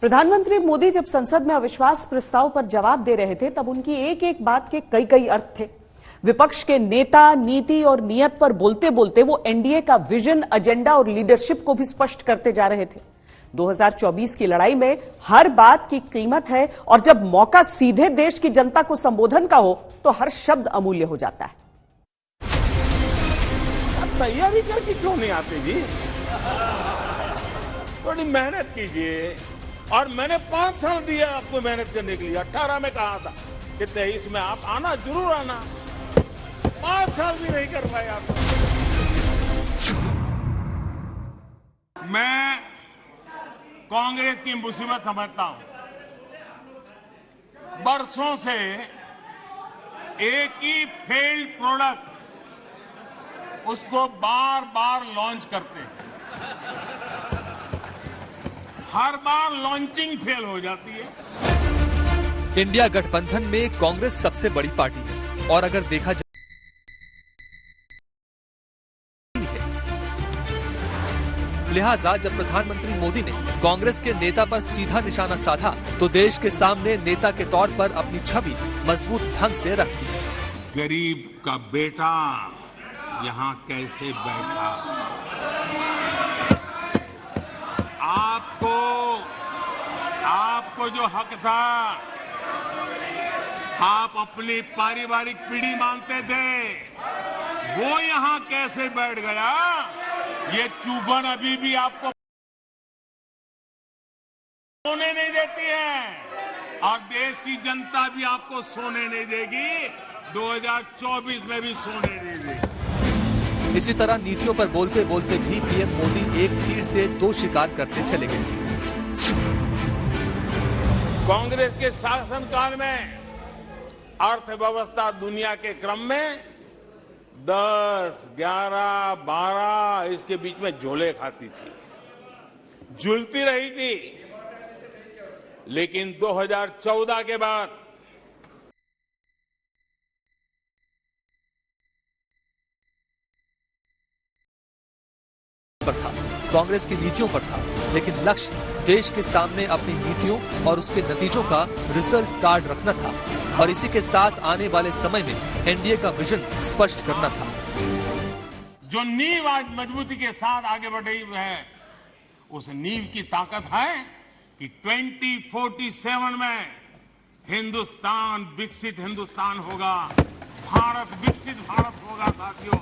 प्रधानमंत्री मोदी जब संसद में अविश्वास प्रस्ताव पर जवाब दे रहे थे तब उनकी एक एक बात के कई कई अर्थ थे। विपक्ष के नेता नीति और नियत पर बोलते बोलते वो एनडीए का विजन, एजेंडा और लीडरशिप को भी स्पष्ट करते जा रहे थे। 2024 की लड़ाई में हर बात की कीमत है और जब मौका सीधे देश की जनता को संबोधन का हो तो हर शब्द अमूल्य हो जाता है। आप तैयारी करके क्यों नहीं आते जी? थोड़ी मेहनत कीजिए। और मैंने 5 साल दिया आपको मेहनत करने के लिए। 18 में कहा था कि 23 में आप आना, जरूर आना। 5 साल भी नहीं कर पाए आप। मैं कांग्रेस की मुसीबत समझता हूं। बरसों से एक ही फेल्ड प्रोडक्ट उसको बार बार लॉन्च करते हैं। हर बार लॉन्चिंग फेल हो जाती है। इंडिया गठबंधन में कांग्रेस सबसे बड़ी पार्टी है और अगर देखा जाए लिहाजा जब प्रधानमंत्री मोदी ने कांग्रेस के नेता पर सीधा निशाना साधा तो देश के सामने नेता के तौर पर अपनी छवि मजबूत ढंग से रख दी। गरीब का बेटा यहाँ कैसे बैठा? आपको जो हक था, आप अपनी पारिवारिक पीढ़ी मानते थे, वो यहाँ कैसे बैठ गया? ये चुभन अभी भी आपको सोने नहीं देती है और देश की जनता भी आपको सोने नहीं देगी। 2024 में भी सोने नहीं देगी। इसी तरह नीतियों पर बोलते बोलते भी पीएम मोदी एक तीर से 2 शिकार करते चले गए। कांग्रेस के शासनकाल में अर्थव्यवस्था दुनिया के क्रम में 10, 11, 12 इसके बीच में झोले खाती थी, झूलती रही थी। लेकिन 2014 के बाद पर था, कांग्रेस की नीतियों पर था, लेकिन लक्ष्य देश के सामने अपनी नीतियों और उसके नतीजों का रिजल्ट कार्ड रखना था और इसी के साथ आने वाले समय में एनडीए का विजन स्पष्ट करना था। जो नींव आज मजबूती के साथ आगे बढ़ रही है, उस नींव की ताकत है कि 2047 में हिंदुस्तान विकसित हिंदुस्तान होगा, भारत विकसित भारत होगा साथियों।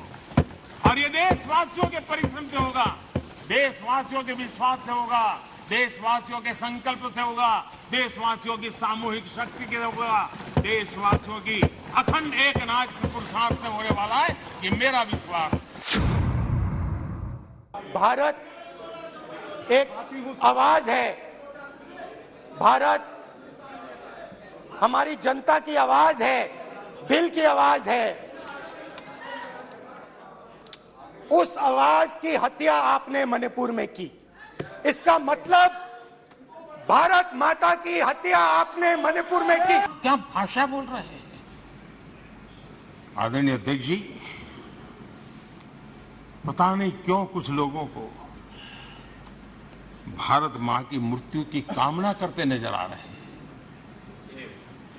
और ये देशवासियों के परिश्रम से होगा, देशवासियों के विश्वास से होगा, देशवासियों के संकल्प से होगा, देशवासियों की सामूहिक शक्ति से होगा, देशवासियों की अखंड एकनाथ पुरुषार्थ में होने वाला है, ये मेरा विश्वास। भारत एक आवाज है, भारत हमारी जनता की आवाज है, दिल की आवाज है। उस आवाज की हत्या आपने मणिपुर में की। इसका मतलब भारत माता की हत्या आपने मणिपुर में की। क्या भाषा बोल रहे हैं आदरणीय अध्यक्ष जी? पता नहीं क्यों कुछ लोगों को भारत मां की मृत्यु की कामना करते नजर आ रहे हैं।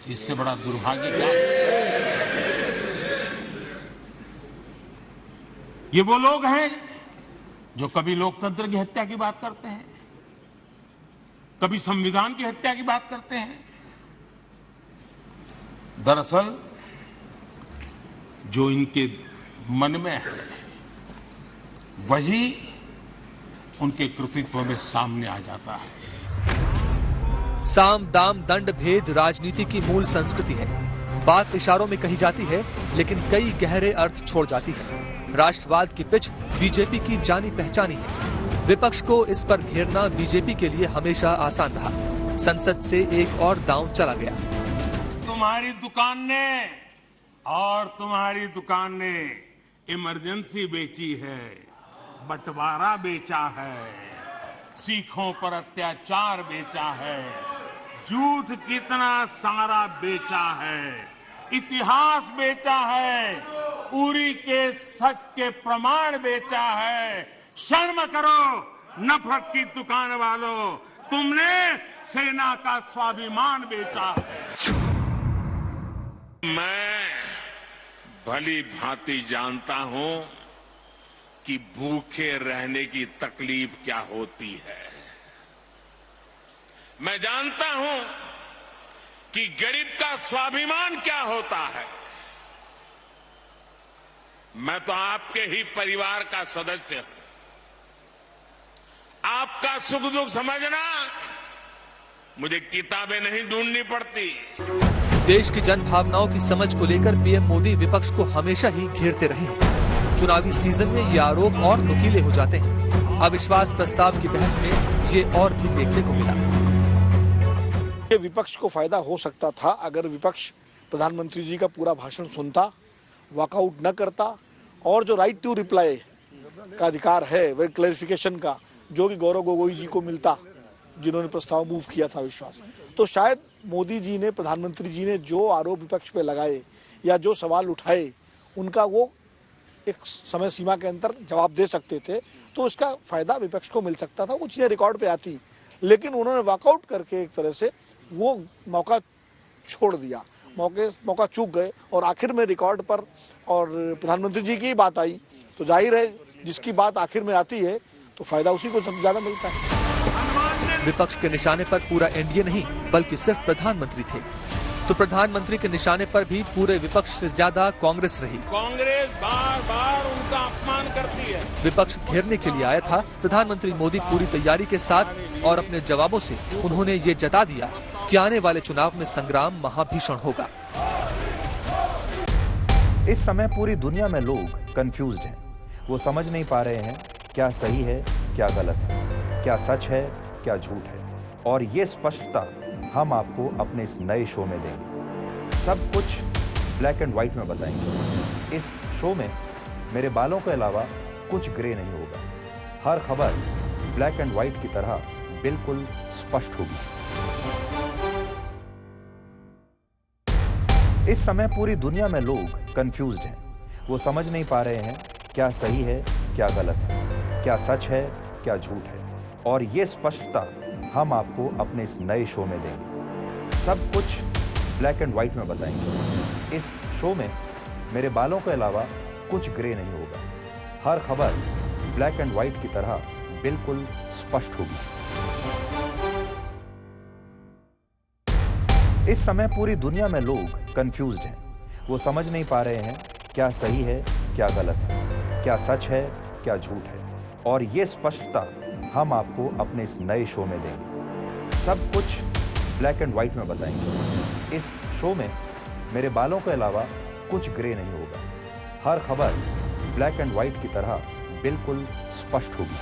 इससे बड़ा दुर्भाग्य क्या? ये वो लोग हैं जो कभी लोकतंत्र की हत्या की बात करते हैं, कभी संविधान की हत्या की बात करते हैं। दरअसल जो इनके मन में है वही उनके कृतित्व में सामने आ जाता है। साम दाम दंड भेद राजनीति की मूल संस्कृति है। बात इशारों में कही जाती है लेकिन कई गहरे अर्थ छोड़ जाती है। राष्ट्रवाद की पिच बीजेपी की जानी पहचानी है। विपक्ष को इस पर घेरना बीजेपी के लिए हमेशा आसान रहा। संसद से एक और दांव चला गया। तुम्हारी दुकान ने इमरजेंसी बेची है, बंटवारा बेचा है, सिखों पर अत्याचार बेचा है, झूठ कितना सारा बेचा है, इतिहास बेचा है, उरी के सच के प्रमाण बेचा है। शर्म करो नफरत की दुकान वालों, तुमने सेना का स्वाभिमान बेचा है। मैं भली भांति जानता हूं कि भूखे रहने की तकलीफ क्या होती है। मैं जानता हूं कि गरीब का स्वाभिमान क्या होता है। मैं तो आपके ही परिवार का सदस्य हूं। आपका सुख दुख समझना मुझे किताबें नहीं ढूंढनी पड़ती। देश की जन भावनाओं की समझ को लेकर पीएम मोदी विपक्ष को हमेशा ही घेरते रहे हैं। चुनावी सीजन में ये आरोप और नुकीले हो जाते हैं। अविश्वास प्रस्ताव की बहस में ये और भी देखने को मिला। ये विपक्ष को फायदा हो सकता था अगर विपक्ष प्रधानमंत्री जी का पूरा भाषण सुनता, वॉकआउट न करता और जो राइट टू रिप्लाई का अधिकार है वह क्लैरिफिकेशन का जो कि गौरव गोगोई जी को मिलता, जिन्होंने प्रस्ताव मूव किया था विश्वास, तो शायद मोदी जी ने, प्रधानमंत्री जी ने जो आरोप विपक्ष पे लगाए या जो सवाल उठाए उनका वो एक समय सीमा के अंदर जवाब दे सकते थे, तो उसका फायदा विपक्ष को मिल सकता था। वो चीजें रिकॉर्ड पे आती, लेकिन उन्होंने वॉकआउट करके एक तरह से वो मौका छोड़ दिया, मौका चूक गए और आखिर में रिकॉर्ड पर और प्रधानमंत्री जी की बात आई तो जाहिर है जिसकी बात आखिर में आती है तो फायदा उसी को सबसे ज्यादा मिलता है। विपक्ष के निशाने पर पूरा एनडीए नहीं बल्कि सिर्फ प्रधानमंत्री थे, तो प्रधानमंत्री के निशाने पर भी पूरे विपक्ष से ज्यादा कांग्रेस रही। कांग्रेस बार बार उनका अपमान करती है। विपक्ष घेरने के लिए आया था प्रधानमंत्री मोदी पूरी तैयारी के साथ और अपने जवाबों से उन्होंने ये जता दिया कि आने वाले चुनाव में संग्राम महाभीषण होगा। इस समय पूरी दुनिया में लोग कंफ्यूज्ड हैं। वो समझ नहीं पा रहे हैं क्या सही है, क्या गलत है, क्या सच है, क्या झूठ है। और ये स्पष्टता हम आपको अपने इस नए शो में देंगे। सब कुछ ब्लैक एंड व्हाइट में बताएंगे। इस शो में मेरे बालों के अलावा कुछ ग्रे नहीं होगा। हर खबर ब्लैक एंड व्हाइट की तरह बिल्कुल स्पष्ट होगी। इस समय पूरी दुनिया में लोग कंफ्यूज्ड हैं। वो समझ नहीं पा रहे हैं क्या सही है, क्या गलत है, क्या सच है, क्या झूठ है। और ये स्पष्टता हम आपको अपने इस नए शो में देंगे। सब कुछ ब्लैक एंड व्हाइट में बताएंगे। इस शो में मेरे बालों के अलावा कुछ ग्रे नहीं होगा। हर खबर ब्लैक एंड व्हाइट की तरह बिल्कुल स्पष्ट होगी। इस समय पूरी दुनिया में लोग कंफ्यूज्ड हैं। वो समझ नहीं पा रहे हैं क्या सही है, क्या गलत है, क्या सच है, क्या झूठ है। और ये स्पष्टता हम आपको अपने इस नए शो में देंगे। सब कुछ ब्लैक एंड व्हाइट में बताएंगे। इस शो में मेरे बालों के अलावा कुछ ग्रे नहीं होगा। हर खबर ब्लैक एंड व्हाइट की तरह बिल्कुल स्पष्ट होगी।